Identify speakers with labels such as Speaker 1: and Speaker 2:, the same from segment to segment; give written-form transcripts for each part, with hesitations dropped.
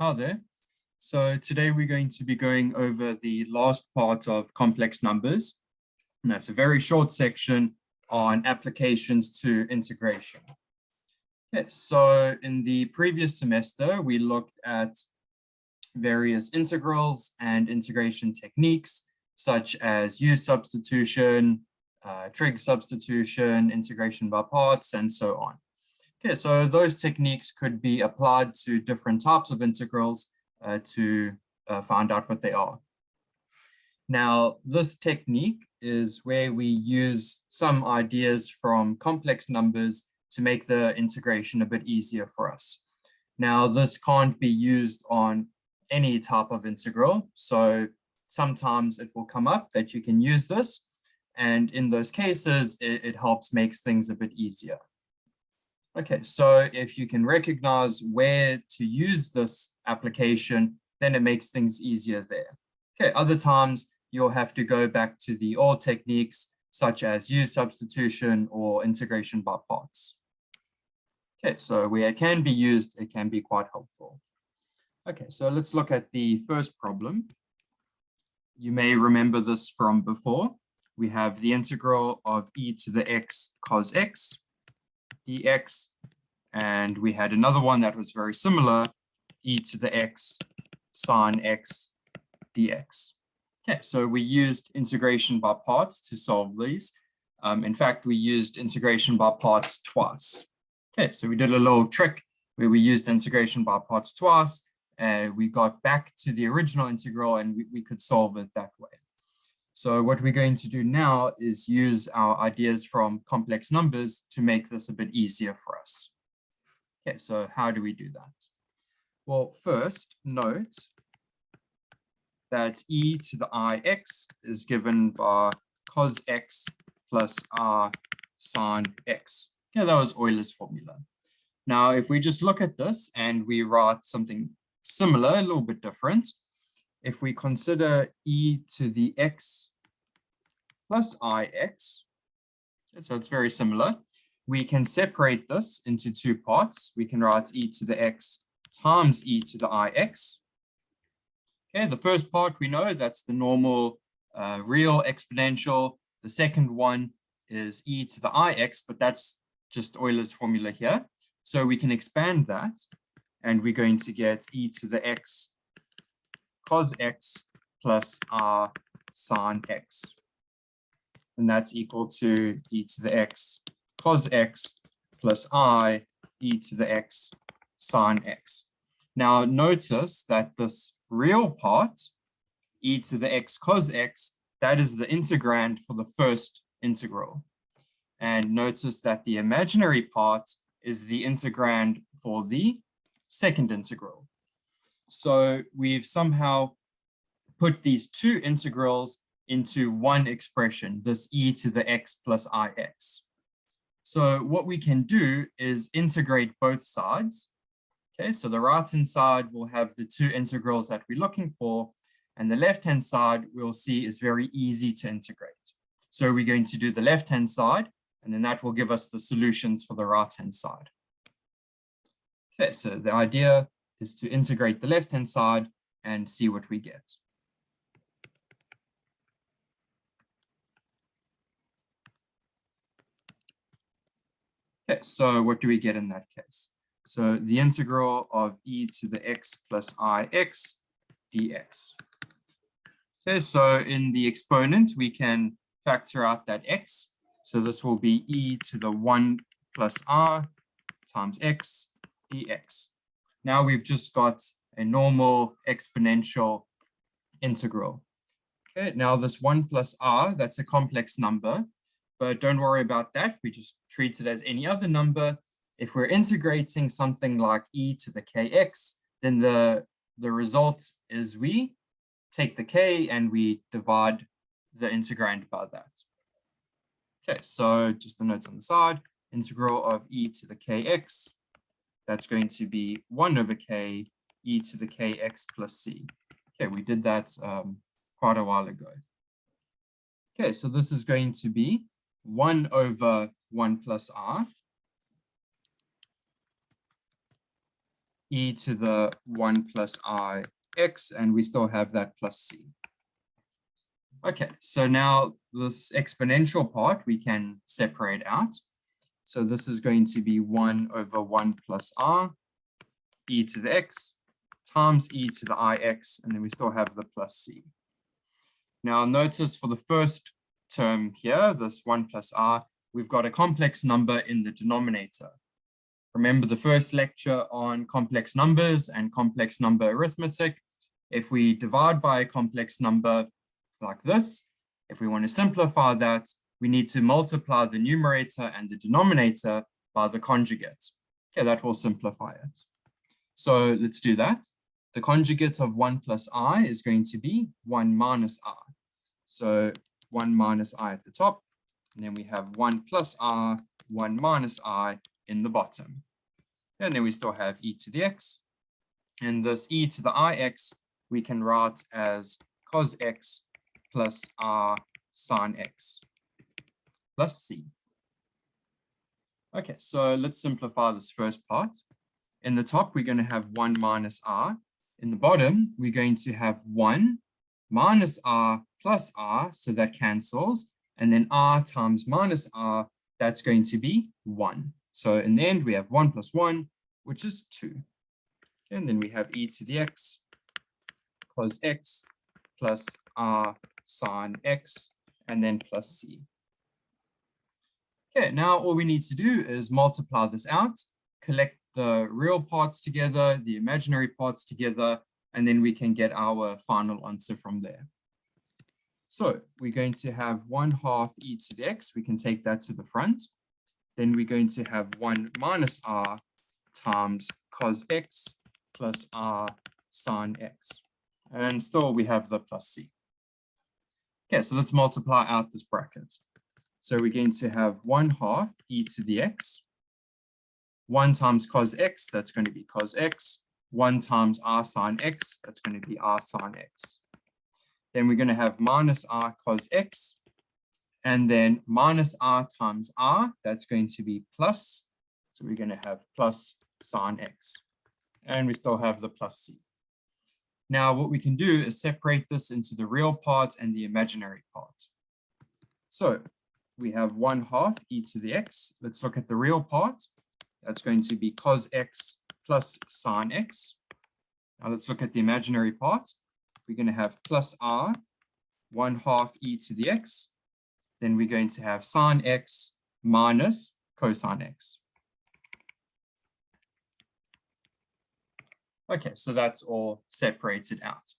Speaker 1: Hi there. So today we're going to be going over the last part of complex numbers. And that's a very short section on applications to integration. Okay, so in the previous semester, we looked at various integrals and integration techniques, such as U substitution, trig substitution, integration by parts, and so on. Okay, so those techniques could be applied to different types of integrals to find out what they are. Now, this technique is where we use some ideas from complex numbers to make the integration a bit easier for us. Now, this can't be used on any type of integral, so sometimes it will come up that you can use this, and in those cases, it helps make things a bit easier. Okay, so if you can recognize where to use this application, then it makes things easier there. Okay, other times you'll have to go back to the old techniques such as U substitution or integration by parts. Okay, so where it can be used, it can be quite helpful. Okay, so let's look at the first problem. You may remember this from before. We have the integral of e to the x cos x dx, and we had another one that was very similar, e to the x sine x dx. Okay, so we used integration by parts to solve these. In fact, we used integration by parts twice. Okay, so we did a little trick where we used integration by parts twice, and we got back to the original integral and we could solve it that way. So what we're going to do now is use our ideas from complex numbers to make this a bit easier for us. Okay, so how do we do that? Well, first note that e to the ix is given by cos x plus r sine x. Yeah, that was Euler's formula. Now, if we just look at this and we write something similar, a little bit different, if we consider e to the x plus ix, so it's very similar, we can separate this into two parts. We can write e to the x times e to the ix. Okay, the first part we know that's the normal real exponential. The second one is e to the ix, but that's just Euler's formula here. So we can expand that, and we're going to get e to the x cos x plus r sine x. And that's equal to e to the x cos x plus I e to the x sine x. Now notice that this real part, e to the x cos x, that is the integrand for the first integral. And notice that the imaginary part is the integrand for the second integral. So we've somehow put these two integrals into one expression, this e to the x plus ix. So what we can do is integrate both sides. Okay, so the right-hand side will have the two integrals that we're looking for, and the left-hand side we'll see is very easy to integrate. So we're going to do the left-hand side, and then that will give us the solutions for the right-hand side. Okay, so the idea is to integrate the left-hand side and see what we get. Okay, so what do we get in that case? So the integral of e to the x plus ix dx. Okay, so in the exponent, we can factor out that x. So this will be e to the 1 plus r times x dx. Now we've just got a normal exponential integral. Okay, now this 1 plus r, that's a complex number, but don't worry about that. We just treat it as any other number. If we're integrating something like e to the kx, then the result is we take the k and we divide the integrand by that. Okay, so just the notes on the side, integral of e to the kx, that's going to be 1 over k e to the kx plus c. Okay, we did that quite a while ago. Okay, so this is going to be 1 over 1 plus r e to the 1 plus I x, and we still have that plus c. Okay, so now this exponential part we can separate out. So this is going to be 1 over 1 plus r e to the x times e to the ix, and then we still have the plus c. Now notice for the first term here, this 1 plus r, we've got a complex number in the denominator. Remember the first lecture on complex numbers and complex number arithmetic. If we divide by a complex number like this, if we want to simplify that, we need to multiply the numerator and the denominator by the conjugate. Okay, that will simplify it. So let's do that. The conjugate of 1 plus I is going to be 1 minus I. So 1 minus I at the top, and then we have 1 plus I, 1 minus I in the bottom. And then we still have e to the x. And this e to the ix, we can write as cos x plus r sine x plus c. Okay, so let's simplify this first part. In the top, we're going to have 1 minus r. In the bottom, we're going to have 1 minus r plus r, so that cancels. And then r times minus r, that's going to be 1. So in the end, we have 1 plus 1, which is 2. And then we have e to the x cos x plus r sine x, and then plus c. Okay, now all we need to do is multiply this out, collect the real parts together, the imaginary parts together, and then we can get our final answer from there. So we're going to have 1/2 e to the x. We can take that to the front. Then we're going to have 1 minus r times cos x plus r sine x. And still we have the plus c. Okay, so let's multiply out this bracket. So we're going to have 1/2 e to the x. 1 times cos x, that's going to be cos x. 1 times r sine x, that's going to be r sine x. Then we're going to have minus r cos x. And then minus r times r, that's going to be plus. So we're going to have plus sine x. And we still have the plus c. Now what we can do is separate this into the real part and the imaginary part. So we have 1/2 e to the x. Let's look at the real part. That's going to be cos x plus sine x. Now let's look at the imaginary part. We're going to have plus r, 1/2 e to the x. Then we're going to have sine x minus cosine x. Okay, so that's all separated out.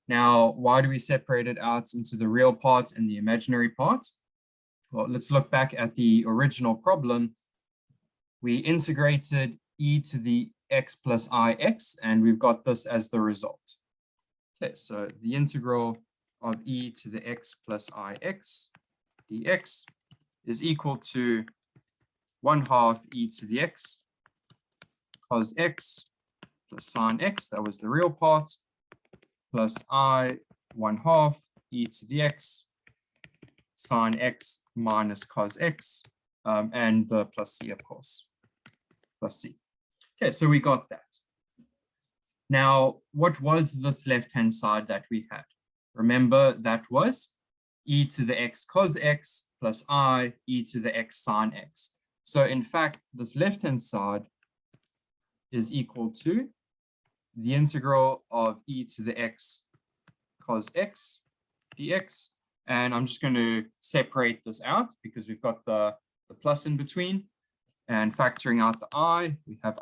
Speaker 1: Now, why do we separate it out into the real part and the imaginary part? Well, let's look back at the original problem. We integrated e to the x plus ix, and we've got this as the result. Okay, so the integral of e to the x plus ix dx is equal to 1/2 e to the x cos x plus sine x, that was the real part, plus 1/2 e to the x sine x minus cos x, and the plus c, of course, plus c. Okay, so we got that. Now, what was this left-hand side that we had? Remember, that was e to the x cos x plus e to the x sine x. So in fact, this left-hand side is equal to the integral of e to the x cos x dx. And I'm just going to separate this out because we've got the plus in between. And factoring out the I, we have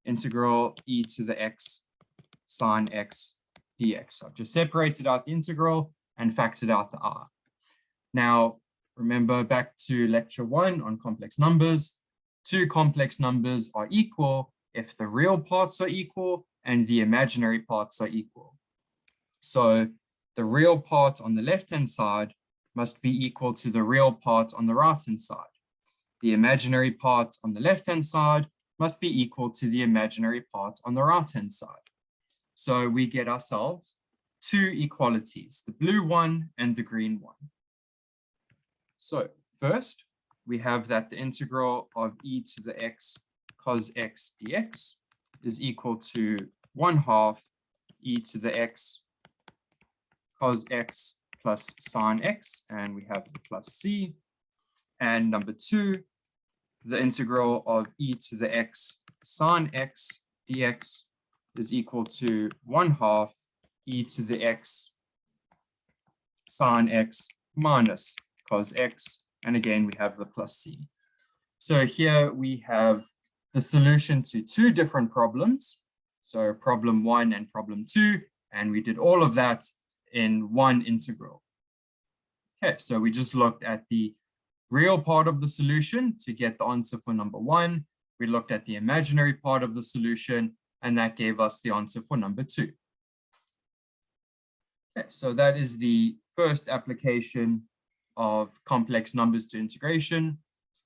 Speaker 1: integral e to the x sine x dx. So I've just separated out the integral and factored out the r. Now, remember back to lecture 1 on complex numbers. Two complex numbers are equal if the real parts are equal and the imaginary parts are equal. So the real part on the left-hand side must be equal to the real part on the right-hand side. The imaginary part on the left-hand side must be equal to the imaginary part on the right-hand side. So we get ourselves two equalities, the blue one and the green one. So first, we have that the integral of e to the x cos x dx is equal to 1/2 e to the x cos x plus sine x, and we have the plus c. And number 2, the integral of e to the x sine x dx is equal to 1/2 e to the x sine x minus cos x, and again we have the plus c. So here we have the solution to 2 different problems, so problem 1 and problem 2, and we did all of that in one integral. Okay, so we just looked at the real part of the solution to get the answer for number 1. We looked at the imaginary part of the solution, and that gave us the answer for number 2. Okay, so that is the first application of complex numbers to integration.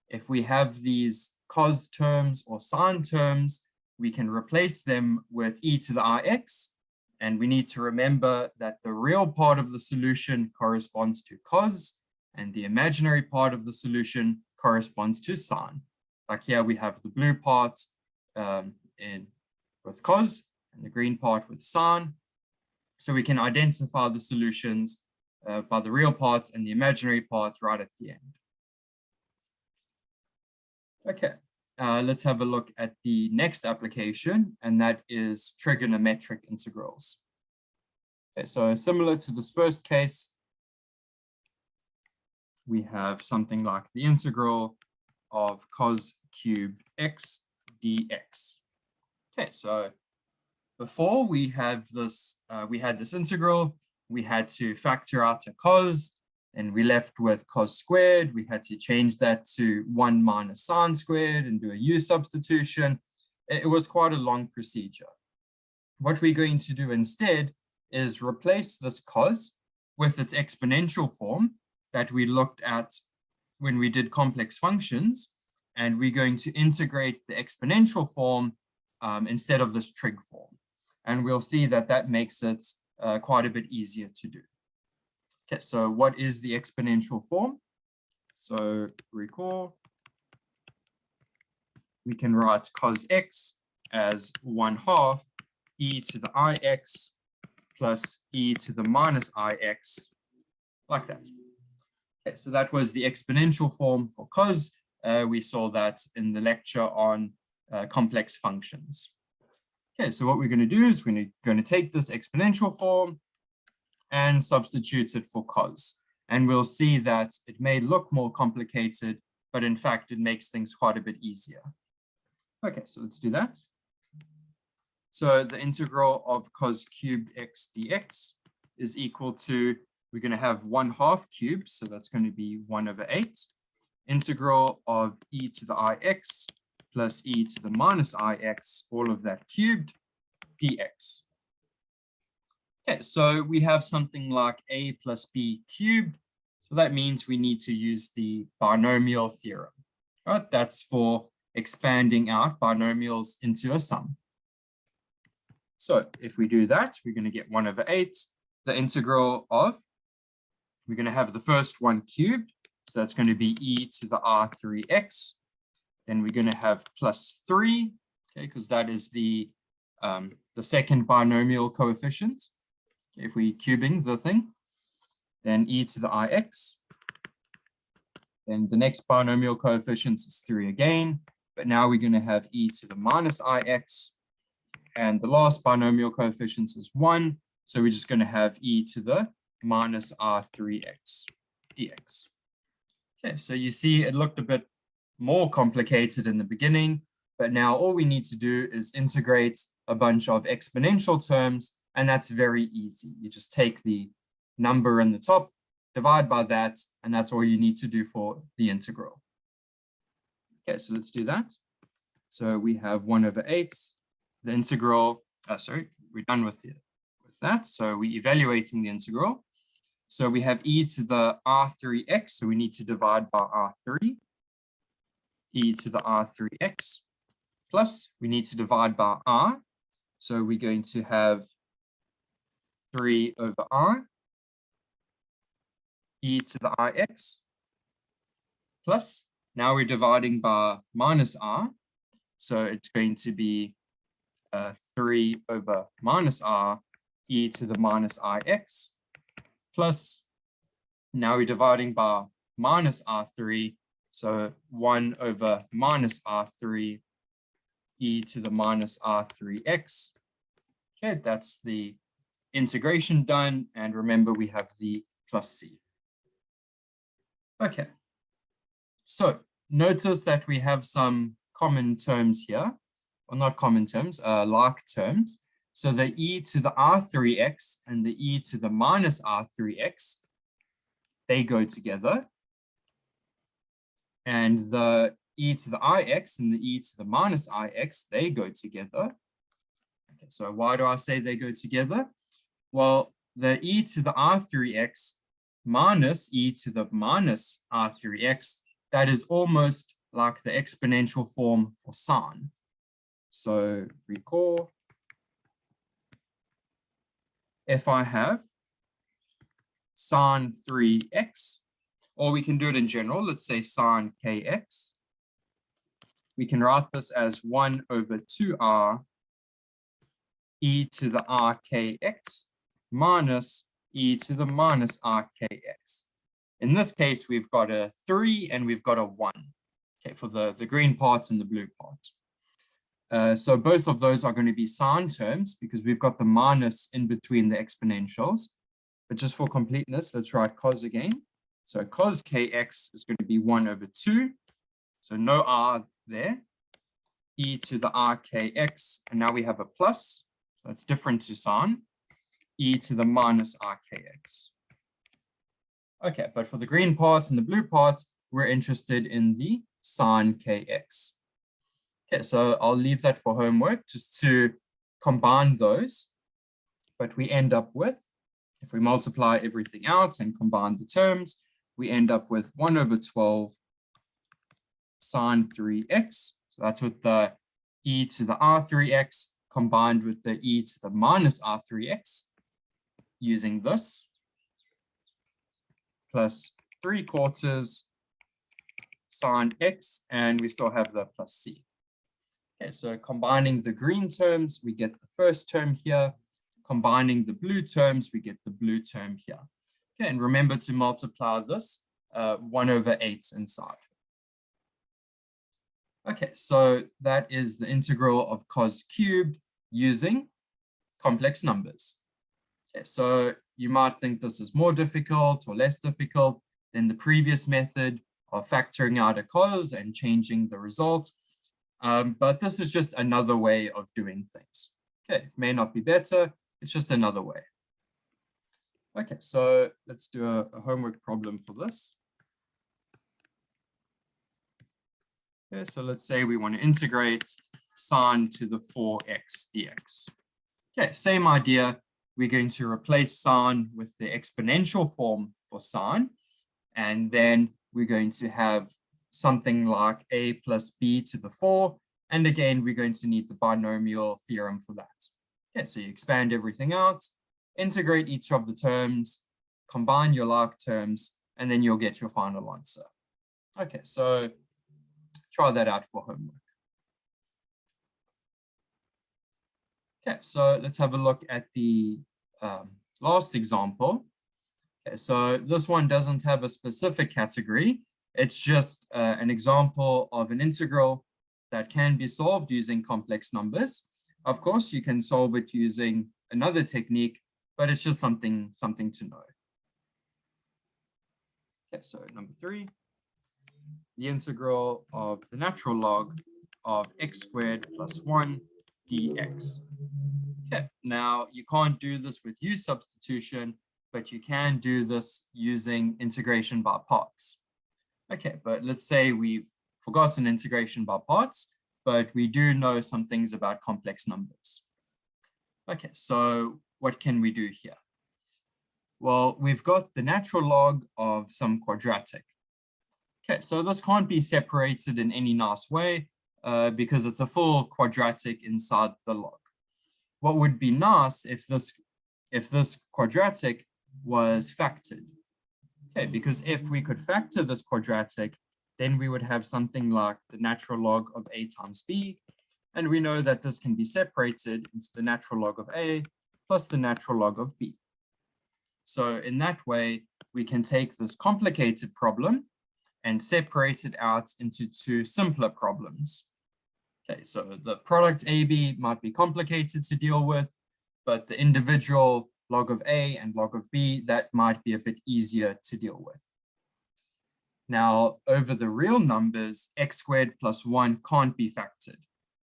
Speaker 1: If we have these cos terms or sine terms, we can replace them with e to the ix, and we need to remember that the real part of the solution corresponds to cos, and the imaginary part of the solution corresponds to sine. Like here we have the blue part with cos and the green part with sine. So we can identify the solutions by the real parts and the imaginary parts right at the end. Okay, let's have a look at the next application, and that is trigonometric integrals. Okay, so similar to this first case, we have something like the integral of cos cubed x dx. Okay, so before we had this integral, we had to factor out a cos, and we left with cos squared. We had to change that to 1 minus sine squared and do a u substitution. It was quite a long procedure. What we're going to do instead is replace this cos with its exponential form that we looked at when we did complex functions, and we're going to integrate the exponential form instead of this trig form. And we'll see that that makes it quite a bit easier to do. Okay, so what is the exponential form? So recall, we can write cos x as 1/2 e to the ix plus e to the minus ix, like that. Okay, so that was the exponential form for cos. We saw that in the lecture on complex functions. Okay, so what we're going to do is we're going to take this exponential form and substitute it for cos. And we'll see that it may look more complicated, but in fact, it makes things quite a bit easier. Okay, so let's do that. So the integral of cos cubed x dx is equal to, we're going to have 1/2 cubed, so that's going to be 1/8. Integral of e to the ix plus e to the minus ix, all of that cubed, dx. Okay, so we have something like a plus b cubed. So that means we need to use the binomial theorem, right? That's for expanding out binomials into a sum. So if we do that, we're going to get 1/8. The integral of, we're going to have the first one cubed. So that's going to be e to the r3x. Then we're going to have plus 3, okay, because that is the second binomial coefficient. If we're cubing the thing, then e to the ix. Then the next binomial coefficient is 3 again, but now we're going to have e to the minus ix. And the last binomial coefficient is 1, so we're just going to have e to the minus r3x dx. Okay, so you see it looked a bit more complicated in the beginning, but now all we need to do is integrate a bunch of exponential terms, and that's very easy. You just take the number in the top, divide by that, and that's all you need to do for the integral. Okay, so let's do that. So we have 1/8. The integral, we're done with that. So we're evaluating the integral. So we have e to the r3x, so we need to divide by r3. E to the r3x plus, we need to divide by r. So we're going to have 3/r e to the ix plus, now we're dividing by minus r. So it's going to be 3 over minus r e to the minus ix plus, now we're dividing by minus r3, so 1 over minus r3 e to the minus r3x. Okay, that's the integration done, and remember we have the plus c. Okay, so notice that we have some common terms here, or not common terms, like terms. So the e to the r3x and the e to the minus r3x, they go together. And the e to the ix and the e to the minus ix, they go together. Okay, so why do I say they go together? Well, the e to the r3x minus e to the minus r3x, that is almost like the exponential form for sine. So recall, if I have sine 3x, or we can do it in general, let's say sine kx, we can write this as 1 over 2r e to the rkx minus e to the minus rkx. In this case, we've got a 3 and we've got a 1, okay, for the green parts and the blue parts. So both of those are going to be sine terms because we've got the minus in between the exponentials. But just for completeness, let's write cos again. So cos kx is going to be 1 over 2. So no r there. E to the rkx, and now we have a plus. So it's different to sine. E to the minus rkx. Okay, but for the green parts and the blue parts, we're interested in the sine kx. Okay, so I'll leave that for homework just to combine those. But we end up with, if we multiply everything out and combine the terms, we end up with 1 over 12 sine 3x. So that's with the e to the r3x combined with the e to the minus r3x using this, plus 3/4 sine x, and we still have the plus c. Okay, so combining the green terms, we get the first term here. Combining the blue terms, we get the blue term here. Okay, and remember to multiply this 1 over 8 inside. Okay, so that is the integral of cos cubed using complex numbers. Okay, so you might think this is more difficult or less difficult than the previous method of factoring out a cos and changing the result. But this is just another way of doing things. Okay, it may not be better, it's just another way. Okay, so let's do a homework problem for this. Okay, so let's say we want to integrate sine to the 4x dx. Okay, same idea. We're going to replace sine with the exponential form for sine, and then we're going to have something like a plus b to the 4, and again, we're going to need the binomial theorem for that. Okay, so you expand everything out, integrate each of the terms, combine your like terms, and then you'll get your final answer. Okay, so try that out for homework. Okay, so let's have a look at the last example. Okay, so this one doesn't have a specific category. It's just an example of an integral that can be solved using complex numbers. Of course, you can solve it using another technique, but it's just something to know. Okay, so number 3, the integral of the natural log of x squared plus 1 dx. Okay, now you can't do this with u substitution, but you can do this using integration by parts. Okay, but let's say we've forgotten integration by parts, but we do know some things about complex numbers. Okay, so what can we do here? Well, we've got the natural log of some quadratic. Okay, so this can't be separated in any nice way because it's a full quadratic inside the log. What would be nice if this quadratic was factored? Okay, because if we could factor this quadratic, then we would have something like the natural log of a times b, And we know that this can be separated into the natural log of A plus the natural log of B. So in that way, we can take this complicated problem and separate it out into two simpler problems. Okay, so the product AB might be complicated to deal with, but the individual log of A and log of B, that might be a bit easier to deal with. Now, over the real numbers, x squared plus 1 can't be factored.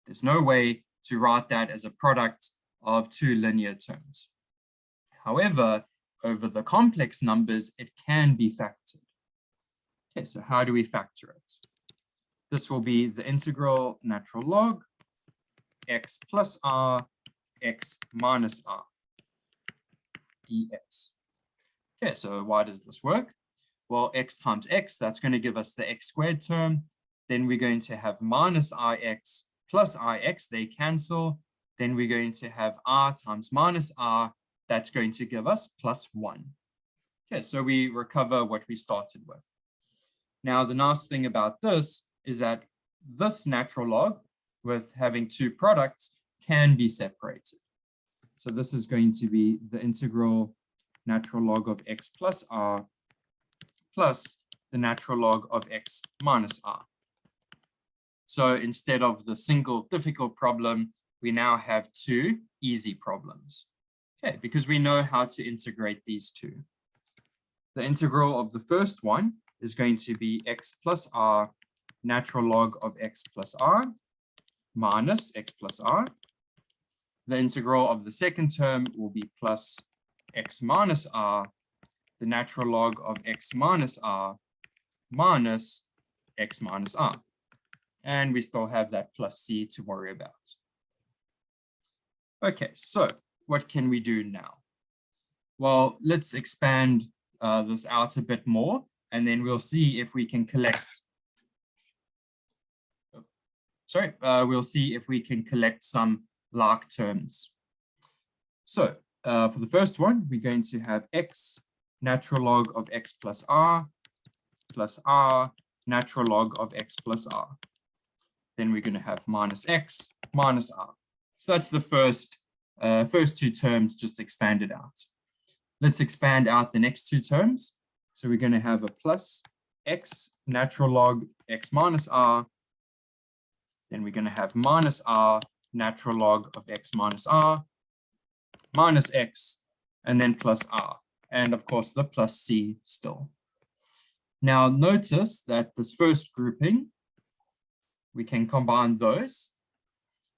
Speaker 1: There's no way to write that as a product of two linear terms. However, over the complex numbers, it can be factored. Okay, so how do we factor it? This will be the integral natural log x plus r, x minus r dx. Okay, so why does this work? Well, x times x, that's going to give us the x squared term. Then we're going to have minus ix plus ix, they cancel. Then we're going to have r times minus r, that's going to give us plus 1. Okay, so we recover what we started with. Now, the nice thing about this is that this natural log with having two products can be separated. So this is going to be the integral natural log of x plus r plus the natural log of x minus r. So instead of the single difficult problem, we now have two easy problems. Okay, because we know how to integrate these two. The integral of the first one is going to be x plus r natural log of x plus r minus x plus r. The integral of the second term will be plus x minus r, the natural log of x minus r minus x minus r. And we still have that plus c to worry about. Okay, so what can we do now? Well, let's expand this out a bit more, and then we'll see if we can collect. We'll see if we can collect some like terms. So for the first one, we're going to have x natural log of x plus r natural log of x plus r. Then we're going to have minus x minus r. So that's the first two terms just expanded out. Let's expand out the next two terms. So we're going to have a plus x natural log x minus r. Then we're going to have minus r natural log of x minus r minus x, and then plus r. And of course, the plus c still. Now notice that this first grouping, we can combine those.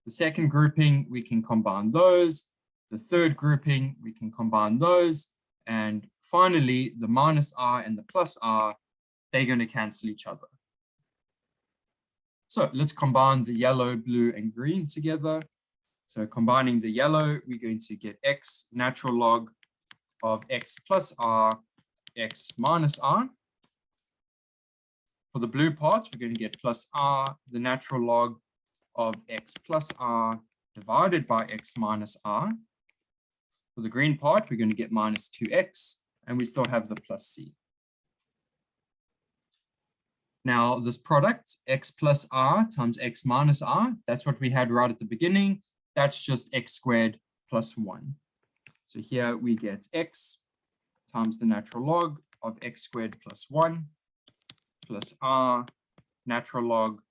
Speaker 1: The second grouping, we can combine those. The third grouping, we can combine those. And finally, the minus r and the plus r, they're going to cancel each other. So let's combine the yellow, blue, and green together. So combining the yellow, we're going to get x natural log of x plus r, x minus r. For the blue part, we're going to get plus r, the natural log of x plus r divided by x minus r. For the green part, we're going to get minus 2x, and we still have the plus c. Now, this product, x plus r times x minus r, that's what we had right at the beginning. That's just x squared plus 1. So here we get x times the natural log of x squared plus 1 plus r natural log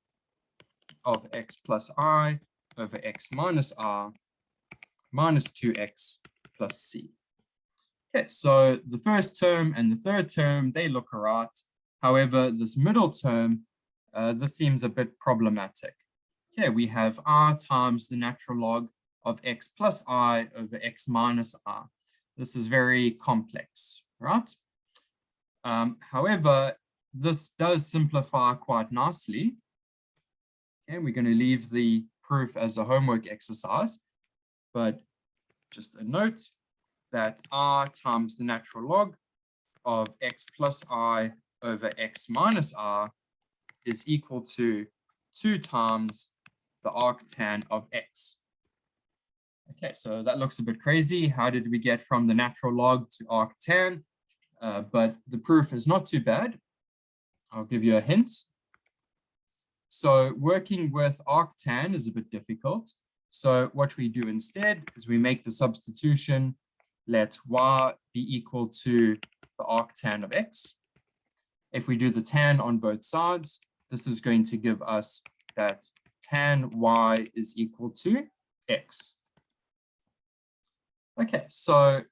Speaker 1: of x plus I over x minus r minus 2x plus c. Okay, so the first term and the third term, they look all right. However, this middle term, this seems a bit problematic. Okay, we have r times the natural log of x plus I over x minus r. This is very complex, right? However, this does simplify quite nicely. Okay, we're going to leave the proof as a homework exercise, but just a note that r times the natural log of x plus I over x minus r is equal to 2 times the arctan of x. Okay, so that looks a bit crazy. How did we get from the natural log to arctan? But the proof is not too bad. I'll give you a hint. So working with arctan is a bit difficult. So what we do instead is we make the substitution, let y be equal to the arctan of x. If we do the tan on both sides, this is going to give us that tan y is equal to x. Okay, so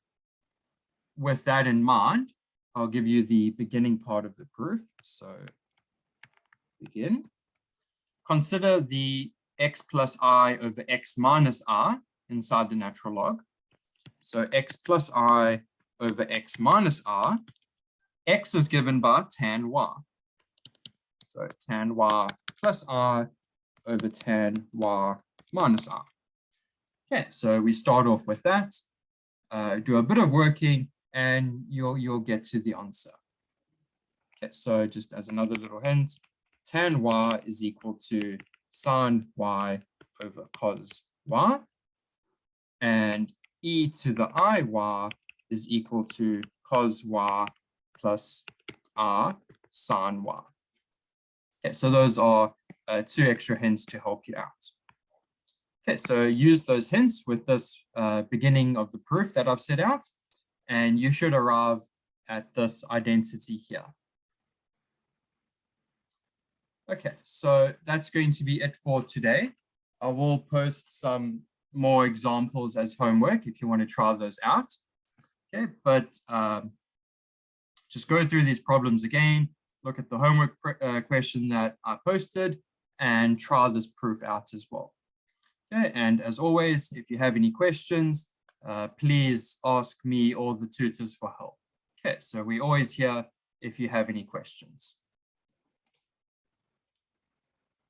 Speaker 1: with that in mind, I'll give you the beginning part of the proof. So begin. Consider the x plus I over x minus I inside the natural log. So x plus I over x minus I. X is given by tan y. So tan y plus I over tan y minus I. Okay, so we start off with that, do a bit of working, and you'll get to the answer. Okay, so just as another little hint, tan y is equal to sine y over cos y, and e to the iy is equal to cos y plus r sine y. Okay, so those are 2 extra hints to help you out. Okay, so use those hints with this beginning of the proof that I've set out, and you should arrive at this identity here. Okay, so that's going to be it for today. I will post some more examples as homework if you want to try those out. Okay, but just go through these problems again, look at the homework question that I posted, and try this proof out as well. Okay, and as always, if you have any questions, please ask me or the tutors for help. Okay, so we're always here if you have any questions.